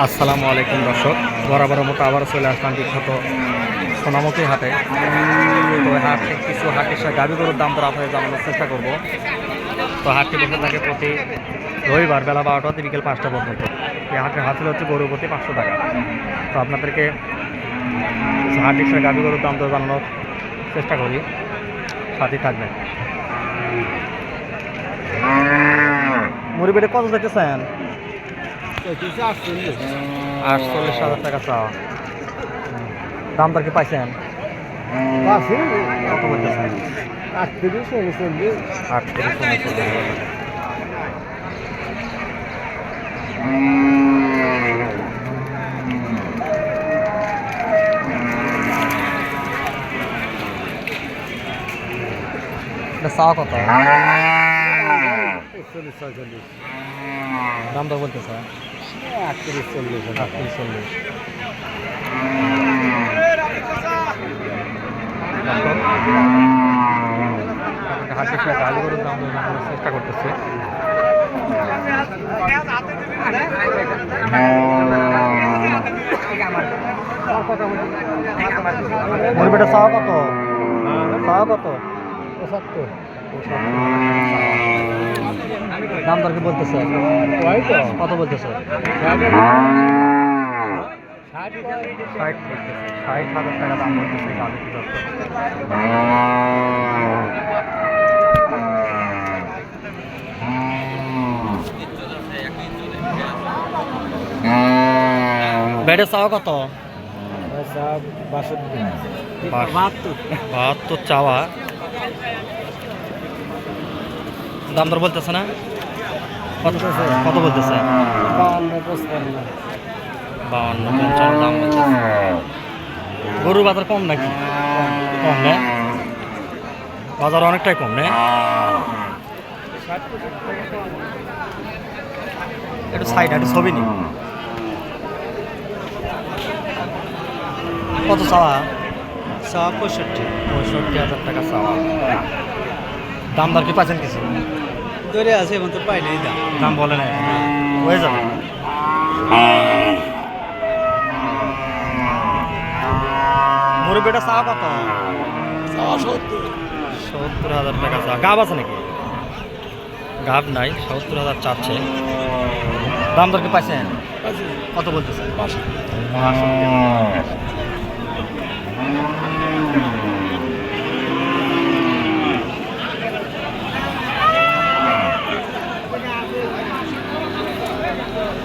আসসালামু আলাইকুম দর্শক, বরাবর মতো আবার চলে আসলাম বিখ্যাত সোনামুখী হাটে। তো হাটে কিছু হাটের গাভী গরুর দাম দর আপনাদের জানানোর চেষ্টা করব। তো হাটটি বসে থাকে প্রতি রবিবার বেলা 12টা থেকে বিকেল 5টা পর্যন্ত। এই হাটের হাসিল হচ্ছে গরু প্রতি 500 টাকা। তো আপনাদেরকে হাটের গাভী গরুর দাম দর জানানোর চেষ্টা করি, সাথেই থাকবেন। মুড়ি বেটে কত যেতেছেন? 48,000 টাকা চাওয়া। দাম দর কি পাইছেন? কত বলতেছেন? 38-39,000 টাকা। এটা চাওয়া কত? দাম দর বলতেছে 38-40। হাটের গাড়ি গরুর দাম দর জানানোর চেষ্টা করতেছি। মুরগিটা চাওয়া কত? চাওয়া কত? 75। দাম দর কি বলতেছে? কত বলতেছে? 60,000 টাকা দাম বলতেছে। বেডের চাওয়া কত? 72 চাওয়া। দাম দর বলতেছে না? কত বলতেছে? 52-55 দাম বলতেছে। গরুর বাজার কম নাকি? কম না, বাজার অনেকটাই কম না? একটু সাইড একটু ছবি নি। কত চাওয়া? 65,000 টাকা চাওয়া। দাম দর কি পাচ্ছেন কিছু? ধরে আছে এখন তো পাই নাই দাম বলে না, হয়ে যাবে। মুরব্বিটা চাওয়া কত? 70,000 টাকা চাওয়া। গাব আছে নাকি? গাব নাই, 70,000 চাচ্ছে। দাম দর কি পাইছেন? কত বলতেছে? 65।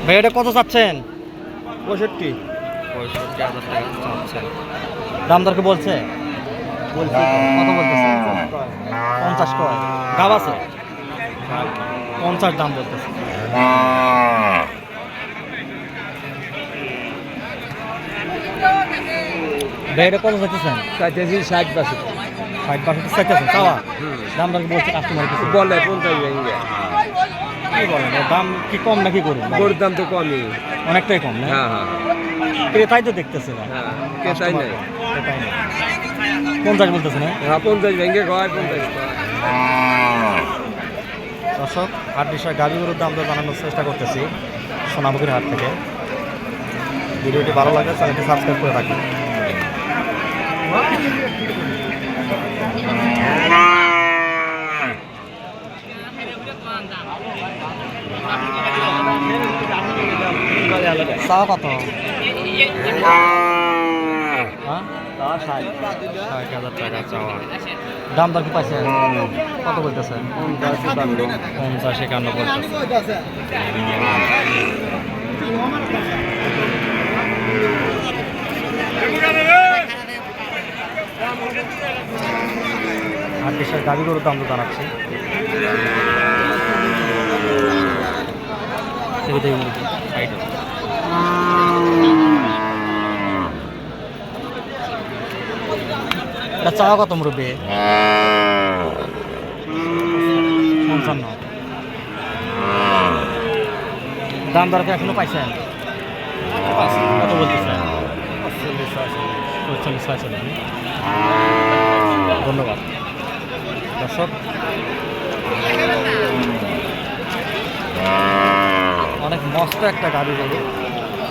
ভাই এটা কত চাচ্ছেন? 65,000 টাকা চাচ্ছেন। দাম দর কি বলছে? কত বলতেছে? 50 কয়। গাব আছে 50 দাম বলতেছে। ভাই এটা কত চাইতেছেন? 60-62 চাইতেছেন চাওয়া। দাম দর কি বলছে কাস্টমার কিছু? বলে 50 ভেঙে কি বলেন, দাম কি কম নাকি গরু? গরুর দাম তো কমই। অনেকটাই কম না? হ্যাঁ হ্যাঁ ক্রেতাই তো দেখতেছে না। হ্যাঁ, ক্রেতাই নাই। ক্রেতাই নেই। 50 বলতেছে না? হ্যাঁ 50 ভেঙে কয় 50 কয়। দর্শক, হাট বিষয়ে গাড়ি গরুর দাম দর জানানোর চেষ্টা করতেছি সোনামুখীর হাট থেকে। ভিডিওটি ভালো লাগলে চ্যানেলটি সাবস্ক্রাইব করে রাখবেন। চাওয়া কত? 60,000 টাকা চাওয়া। দাম দর কি পাইছে? কত বলতেছে? 50-51 বলতেছে। আর দেশের গাড়ি গরুর দাম তো জানাচ্ছি। এটা চাওয়া কত মুরব্বী? 55। দাম দর কি এখনো পাইছেন? কত বলতেছেন? 45-46। ধন্যবাদ দর্শক। অনেক মস্ত একটা গাড়ি গরু।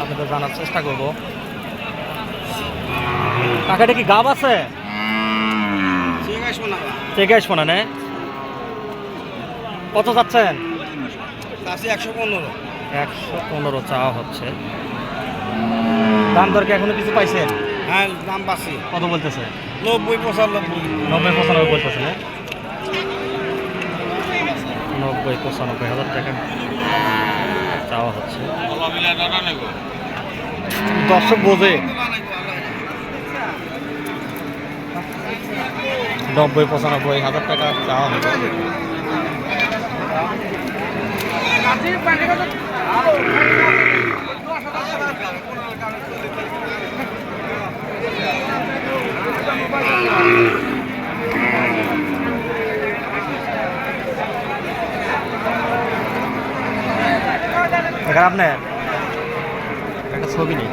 আপনাদের জানার চেষ্টা করব। কাকাটা কি গাব আছে? চেকে আসবো না, কত যাচ্ছেন? 115 চাওয়া হচ্ছে। দাম দর কি এখনো কিছু পাইছেন? হ্যাঁ দাম পাচ্ছি কত বলতেছে? 90-95 বলতেছে না? 90-95 হাজার টাকা চাওয়া হচ্ছে। দর্শক বোঝে 90-95 হাজার টাকা চাওয়া হবে। আপনার একটা ছবি নেই,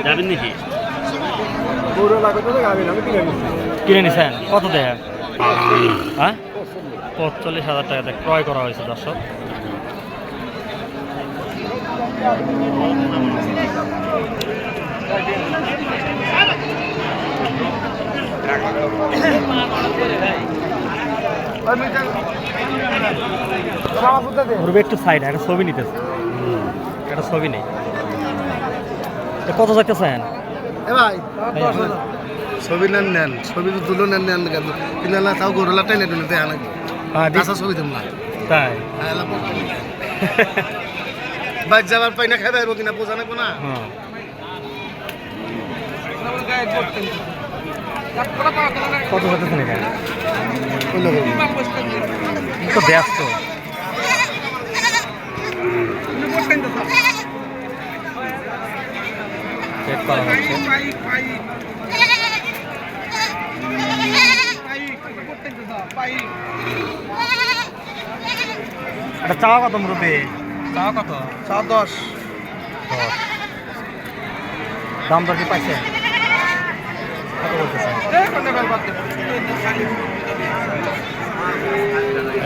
যাবেন নাকি? কিনে নিছেন কত দেয়? হ্যাঁ 45,000 টাকাতে ক্রয় করা হয়েছে দর্শক। একটু সাইড একটা ছবি নিতেছে, একটা ছবি নেই। কত চাইতেছেন? ছবি নেন ছবি তো তুলো নেন কিন্তু তাও গরুলা টেনে টেনে দেয়া নাকি ছবি দেব না তাই? বাইক যাবার পাই না খাই পাইব কিনা বোঝা নাকবো না। কত চাইতেছেন এখানে? তো ব্যস্ত চেক করা হচ্ছে। এটা চাওয়া কত মুরব্বী? চাওয়া কত? চাওয়া 10। দাম দর কি পাইছে? কত বলতেছে?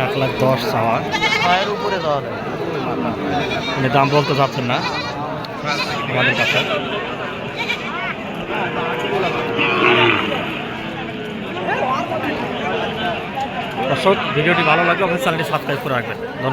1,10,000 চাওয়া। পায়ের উপরে যাওয়া যায়। উনি দাম বলতে যাচ্ছেন না আমাদের কাছে। দর্শক ভিডিওটি ভালো লাগলে অবশ্যই চ্যানেলটি সাবস্ক্রাইব করে রাখবেন। ধন্যবাদ।